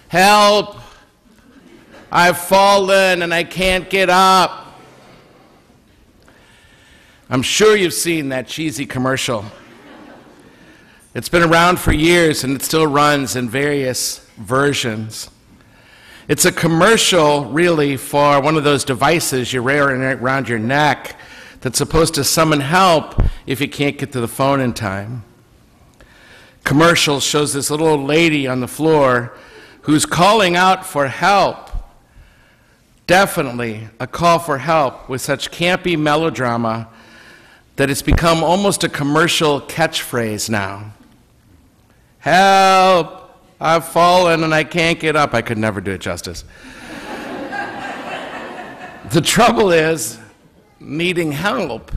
Help! I've fallen and I can't get up. I'm sure you've seen that cheesy commercial. It's been around for years and it still runs in various versions. It's a commercial, really, for one of those devices you wear around your neck that's supposed to summon help if you can't get to the phone in time. Commercial shows this little old lady on the floor who's calling out for help. Definitely a call for help with such campy melodrama that it's become almost a commercial catchphrase now. Help! I've fallen and I can't get up. I could never do it justice. The trouble is, needing help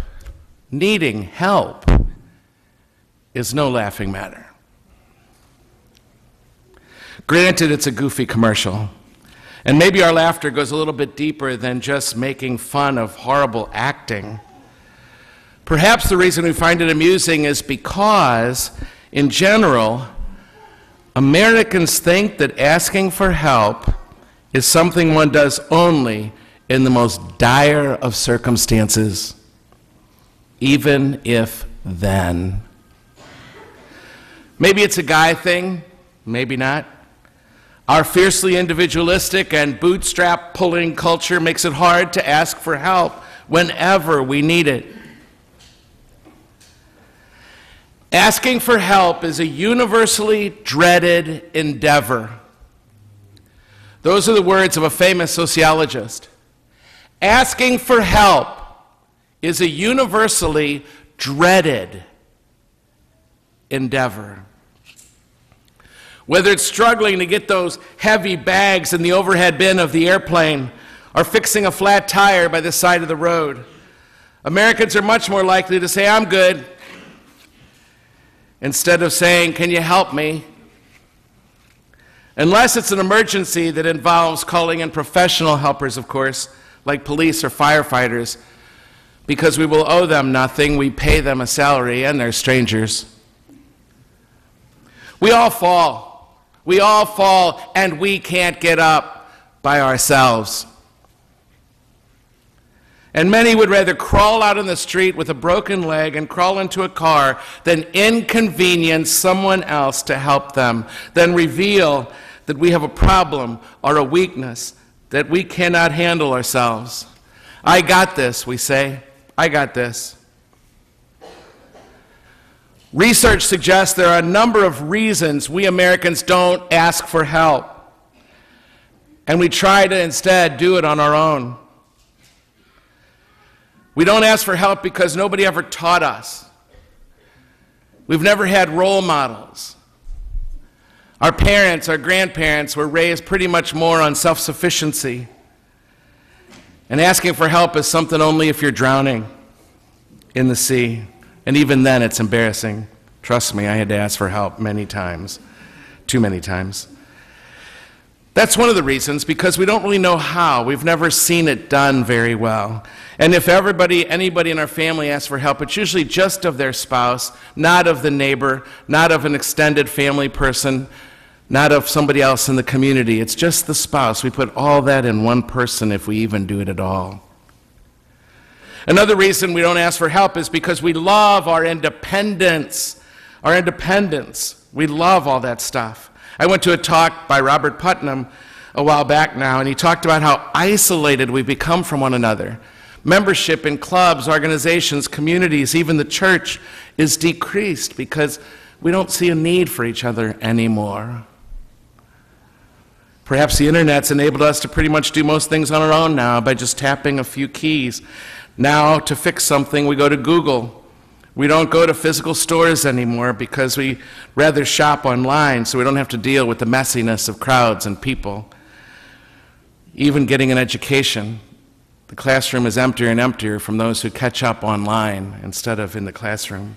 is no laughing matter. Granted, it's a goofy commercial, and maybe our laughter goes a little bit deeper than just making fun of horrible acting. Perhaps the reason we find it amusing is because, in general, Americans think that asking for help is something one does only in the most dire of circumstances, even if then. Maybe it's a guy thing, maybe not. Our fiercely individualistic and bootstrap-pulling culture makes it hard to ask for help whenever we need it. Asking for help is a universally dreaded endeavor. Those are the words of a famous sociologist. Asking for help is a universally dreaded endeavor. Whether it's struggling to get those heavy bags in the overhead bin of the airplane or fixing a flat tire by the side of the road, Americans are much more likely to say, "I'm good," instead of saying, "Can you help me?" Unless it's an emergency that involves calling in professional helpers, of course, like police or firefighters, because we will owe them nothing, we pay them a salary, and they're strangers. We all fall. We all fall, and we can't get up by ourselves. And many would rather crawl out in the street with a broken leg and crawl into a car than inconvenience someone else to help them, than reveal that we have a problem or a weakness that we cannot handle ourselves. "I got this," we say. "I got this." Research suggests there are a number of reasons we Americans don't ask for help, and we try to instead do it on our own. We don't ask for help because nobody ever taught us. We've never had role models. Our parents, our grandparents were raised pretty much more on self-sufficiency, and asking for help is something only if you're drowning in the sea. And even then, it's embarrassing. Trust me, I had to ask for help many times, too many times. That's one of the reasons, because we don't really know how. We've never seen it done very well. And if anybody in our family asks for help, it's usually just of their spouse, not of the neighbor, not of an extended family person, not of somebody else in the community. It's just the spouse. We put all that in one person if we even do it at all. Another reason we don't ask for help is because we love our independence. Our independence. We love all that stuff. I went to a talk by Robert Putnam a while back now, and he talked about how isolated we've become from one another. Membership in clubs, organizations, communities, even the church is decreased because we don't see a need for each other anymore. Perhaps the internet's enabled us to pretty much do most things on our own now by just tapping a few keys. Now, to fix something, we go to Google. We don't go to physical stores anymore because we rather shop online so we don't have to deal with the messiness of crowds and people. Even getting an education, the classroom is emptier and emptier from those who catch up online instead of in the classroom.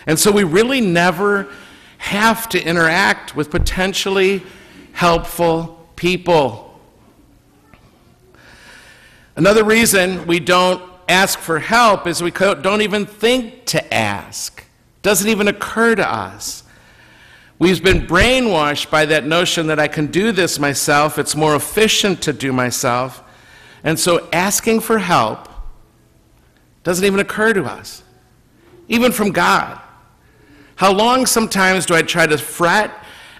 And so we really never have to interact with potentially helpful people. Another reason we don't ask for help is we don't even think to ask. Doesn't even occur to us. We've been brainwashed by that notion that I can do this myself, it's more efficient to do myself, and so asking for help doesn't even occur to us, even from God. How long sometimes do I try to fret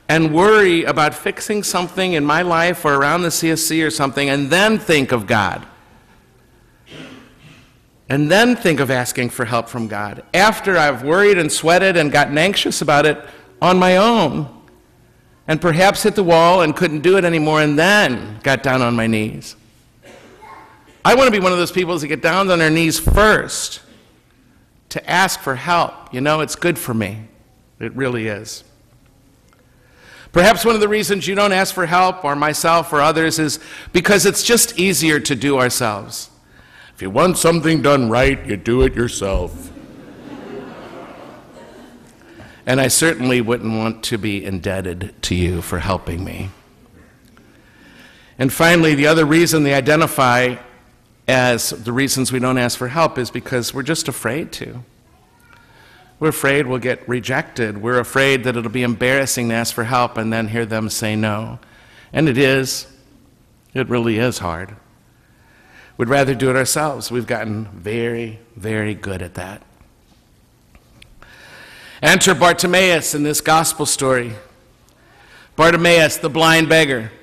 and worry about fixing something in my life or around the CSC or something, and then think of God? And then think of asking for help from God, after I've worried and sweated and gotten anxious about it on my own, and perhaps hit the wall and couldn't do it anymore, and then got down on my knees. I want to be one of those people that get down on their knees first to ask for help. You know, it's good for me. It really is. Perhaps one of the reasons you don't ask for help, or myself or others, is because it's just easier to do ourselves. If you want something done right, you do it yourself. And I certainly wouldn't want to be indebted to you for helping me. And finally, the other reason they identify as the reasons we don't ask for help is because we're just afraid to. We're afraid we'll get rejected. We're afraid that it'll be embarrassing to ask for help and then hear them say no. And it is. It really is hard. We'd rather do it ourselves. We've gotten very, very good at that. Enter Bartimaeus in this gospel story. Bartimaeus, the blind beggar.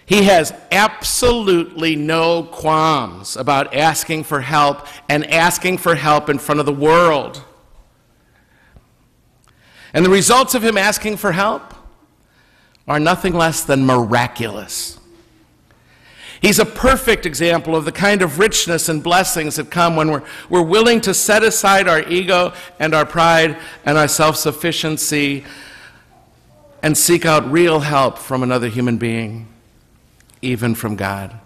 He has absolutely no qualms about asking for help, and asking for help in front of the world. And the results of him asking for help are nothing less than miraculous. He's a perfect example of the kind of richness and blessings that come when we're willing to set aside our ego and our pride and our self-sufficiency and seek out real help from another human being, even from God.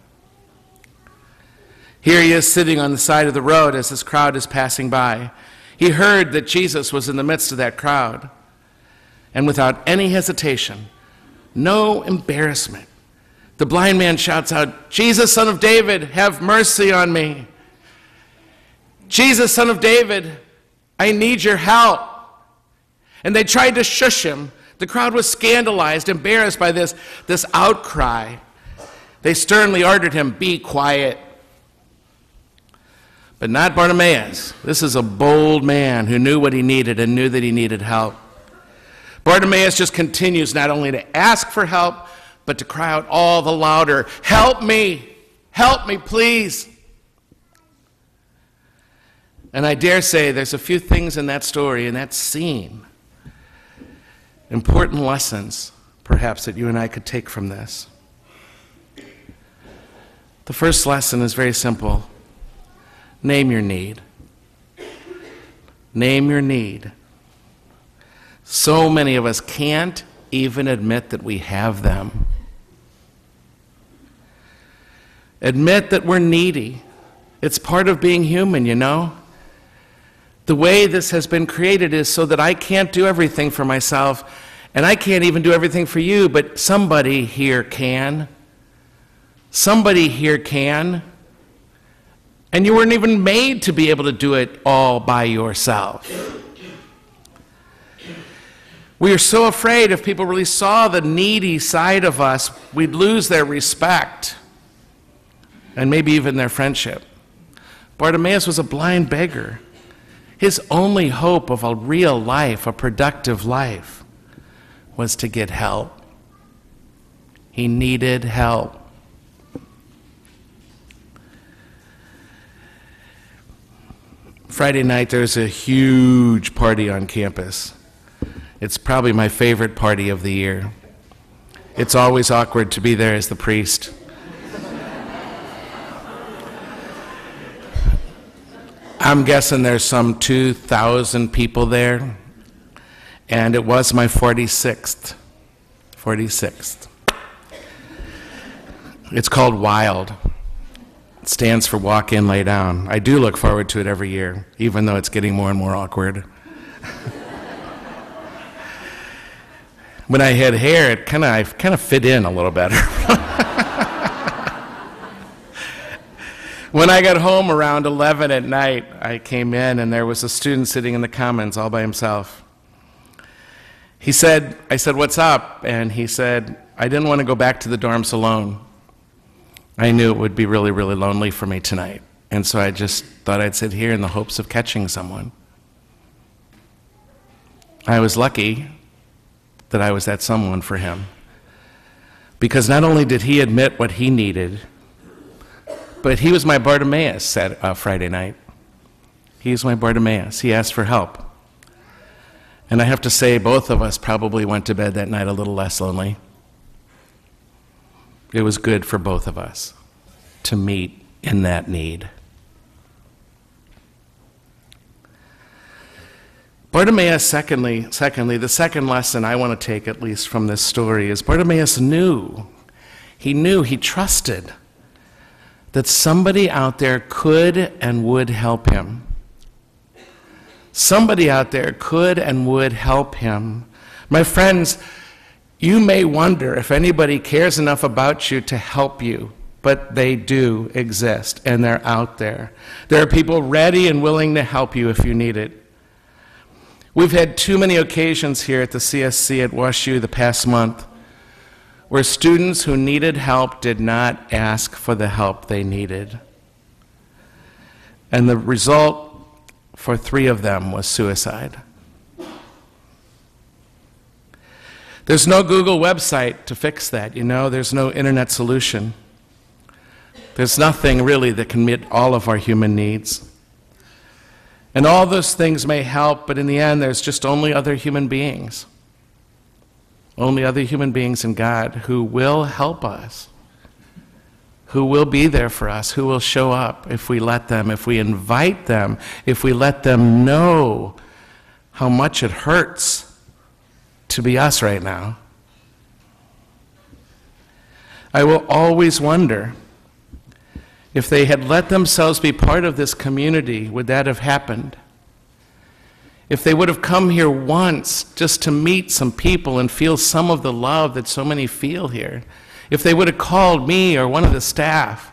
Here he is sitting on the side of the road as this crowd is passing by. He heard that Jesus was in the midst of that crowd, and without any hesitation, no embarrassment, the blind man shouts out, "Jesus, Son of David, have mercy on me. Jesus, Son of David, I need your help." And they tried to shush him. The crowd was scandalized, embarrassed by this outcry. They sternly ordered him, "Be quiet." But not Bartimaeus. This is a bold man who knew what he needed and knew that he needed help. Bartimaeus just continues not only to ask for help, but to cry out all the louder, help me, please." And I dare say there's a few things in that story, in that scene, important lessons, perhaps, that you and I could take from this. The first lesson is very simple. Name your need. Name your need. So many of us can't even admit that we have them. Admit that we're needy. It's part of being human, you know. The way this has been created is so that I can't do everything for myself, and I can't even do everything for you, but somebody here can. Somebody here can. And you weren't even made to be able to do it all by yourself. We are so afraid if people really saw the needy side of us, we'd lose their respect and maybe even their friendship. Bartimaeus was a blind beggar. His only hope of a real life, a productive life, was to get help. He needed help. Friday night, there's a huge party on campus. It's probably my favorite party of the year. It's always awkward to be there as the priest. I'm guessing there's some 2,000 people there, and it was my 46th. It's called WILD. It stands for Walk In, Lay Down. I do look forward to it every year, even though it's getting more and more awkward. When I had hair, it kind of fit in a little better. When I got home around 11 at night, I came in and there was a student sitting in the commons all by himself. I said, "What's up?" And he said, "I didn't want to go back to the dorms alone. I knew it would be really, really lonely for me tonight. And so I just thought I'd sit here in the hopes of catching someone." I was lucky that I was that someone for him. Because not only did he admit what he needed, but he was my Bartimaeus Friday night. He was my Bartimaeus. He asked for help. And I have to say, both of us probably went to bed that night a little less lonely. It was good for both of us to meet in that need. Bartimaeus, secondly, the second lesson I want to take at least from this story is Bartimaeus knew, he trusted that somebody out there could and would help him. Somebody out there could and would help him. My friends, you may wonder if anybody cares enough about you to help you, but they do exist, and they're out there. There are people ready and willing to help you if you need it. We've had too many occasions here at the CSC at WashU the past month where students who needed help did not ask for the help they needed. And the result for 3 of them was suicide. There's no Google website to fix that, you know. There's no internet solution. There's nothing really that can meet all of our human needs. And all those things may help, but in the end, there's just only other human beings. Only other human beings in God who will help us, who will be there for us, who will show up if we let them, if we invite them, if we let them know how much it hurts to be us right now. I will always wonder, if they had let themselves be part of this community, would that have happened? If they would have come here once just to meet some people and feel some of the love that so many feel here, if they would have called me or one of the staff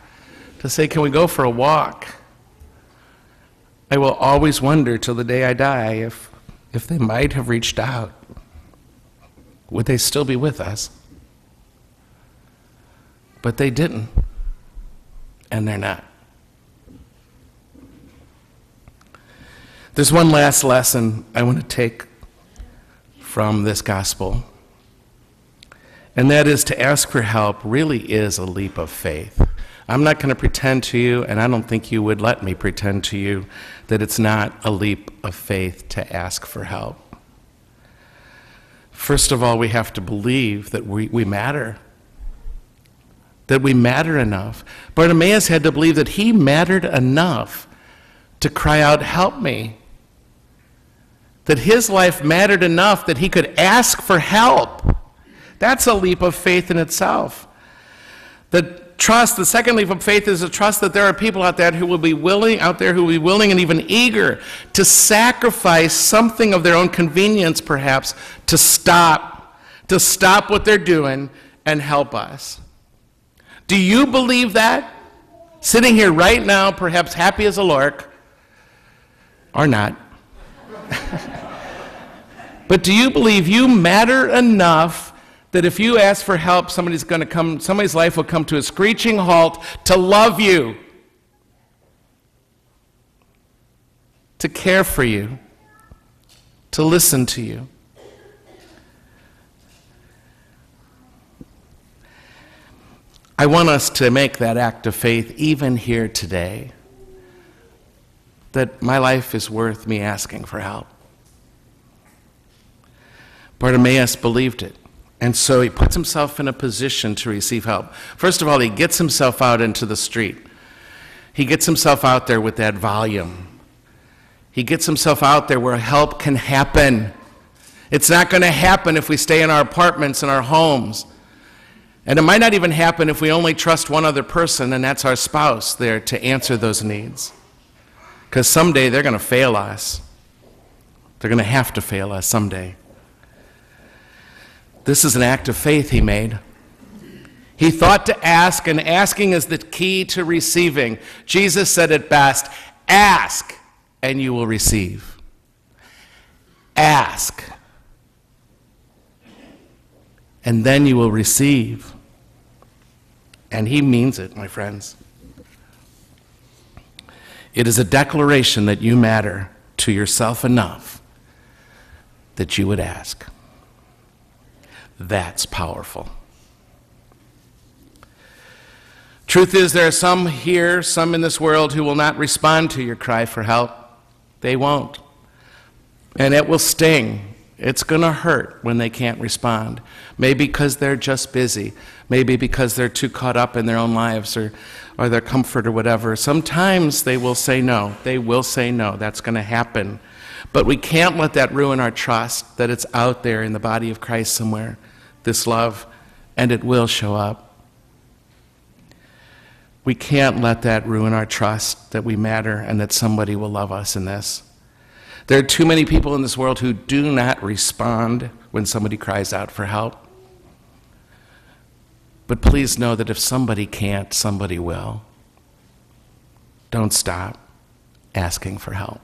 to say, "Can we go for a walk?" I will always wonder till the day I die if they might have reached out. Would they still be with us? But they didn't. And they're not. There's one last lesson I want to take from this gospel, and that is to ask for help really is a leap of faith. I'm not going to pretend to you, and I don't think you would let me pretend to you, that it's not a leap of faith to ask for help. First of all, we have to believe that we matter. That we matter enough. Bartimaeus had to believe that he mattered enough to cry out, "Help me." That his life mattered enough that he could ask for help. That's a leap of faith in itself. The second leap of faith is a trust that there are people out there who will be willing and even eager to sacrifice something of their own convenience, perhaps, to stop what they're doing and help us. Do you believe that? Sitting here right now, perhaps happy as a lark, or not. But do you believe you matter enough that if you ask for help, somebody's life will come to a screeching halt to love you, to care for you, to listen to you? I want us to make that act of faith even here today, that my life is worth me asking for help. Bartimaeus believed it, and so he puts himself in a position to receive help. First of all, he gets himself out into the street. He gets himself out there with that volume. He gets himself out there where help can happen. It's not going to happen if we stay in our apartments and our homes. And it might not even happen if we only trust one other person, and that's our spouse there to answer those needs. Because someday they're going to fail us. They're going to have to fail us someday. This is an act of faith he made. He thought to ask, and asking is the key to receiving. Jesus said it best, "Ask, and you will receive." Ask. and then you will receive. And he means it, my friends. It is a declaration that you matter to yourself enough that you would ask. That's powerful. Truth is, there are some here, some in this world, who will not respond to your cry for help. They won't. And it will sting. It's going to hurt when they can't respond. Maybe because they're just busy. Maybe because they're too caught up in their own lives or their comfort or whatever. Sometimes they will say no. They will say no. That's going to happen. But we can't let that ruin our trust that it's out there in the body of Christ somewhere, this love, and it will show up. We can't let that ruin our trust that we matter and that somebody will love us in this. There are too many people in this world who do not respond when somebody cries out for help. But please know that if somebody can't, somebody will. Don't stop asking for help.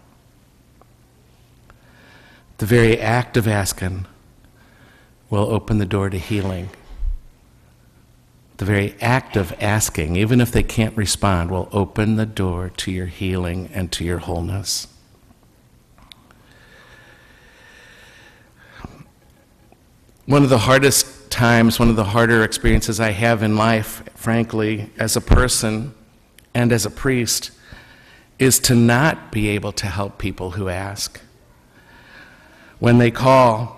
The very act of asking will open the door to healing. The very act of asking, even if they can't respond, will open the door to your healing and to your wholeness. One of the hardest times, one of the harder experiences I have in life, frankly, as a person and as a priest, is to not be able to help people who ask. When they call,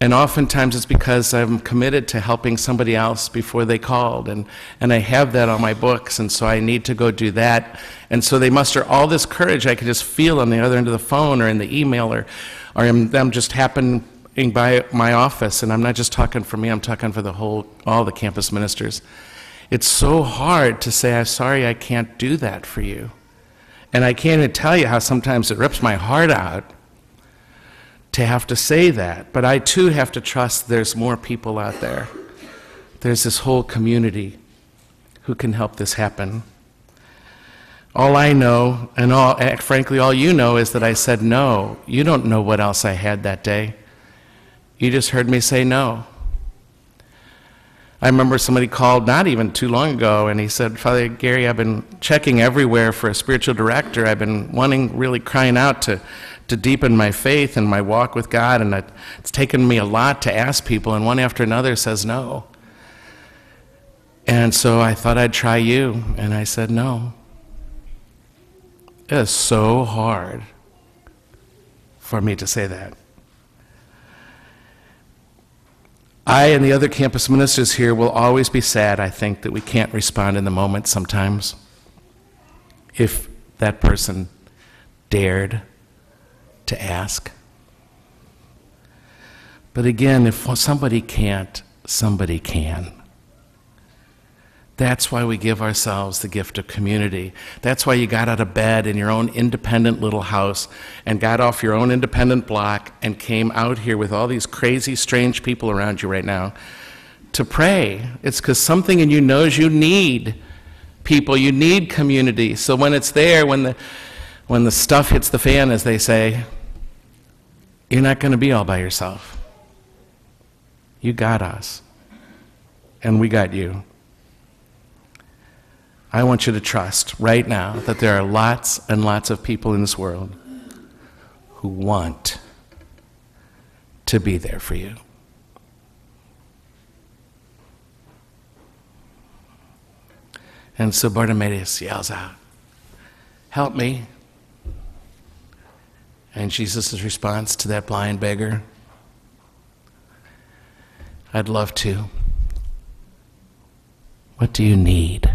and oftentimes it's because I'm committed to helping somebody else before they called, and I have that on my books, and so I need to go do that. And so they muster all this courage I could just feel on the other end of the phone or in the email or them just happening by my office, and I'm not just talking for me, I'm talking for all the campus ministers. It's so hard to say, I'm sorry I can't do that for you. And I can't even tell you how sometimes it rips my heart out to have to say that, but I too have to trust there's more people out there. There's this whole community who can help this happen. All I know, and frankly all you know, is that I said no. You don't know what else I had that day. You just heard me say no. I remember somebody called not even too long ago, and he said, Father Gary, I've been checking everywhere for a spiritual director. I've been really crying out to deepen my faith and my walk with God, and it's taken me a lot to ask people, and one after another says no. And so I thought I'd try you, and I said no. It is so hard for me to say that. I and the other campus ministers here will always be sad, I think, that we can't respond in the moment sometimes. If that person dared to ask. But again, if somebody can't, somebody can. That's why we give ourselves the gift of community. That's why you got out of bed in your own independent little house and got off your own independent block and came out here with all these crazy, strange people around you right now to pray. It's because something in you knows you need people, you need community. So when it's there, when the stuff hits the fan, as they say, you're not going to be all by yourself. You got us, and we got you. I want you to trust right now that there are lots and lots of people in this world who want to be there for you. And so Bartimaeus yells out, "Help me." And Jesus' response to that blind beggar, "I'd love to. What do you need?"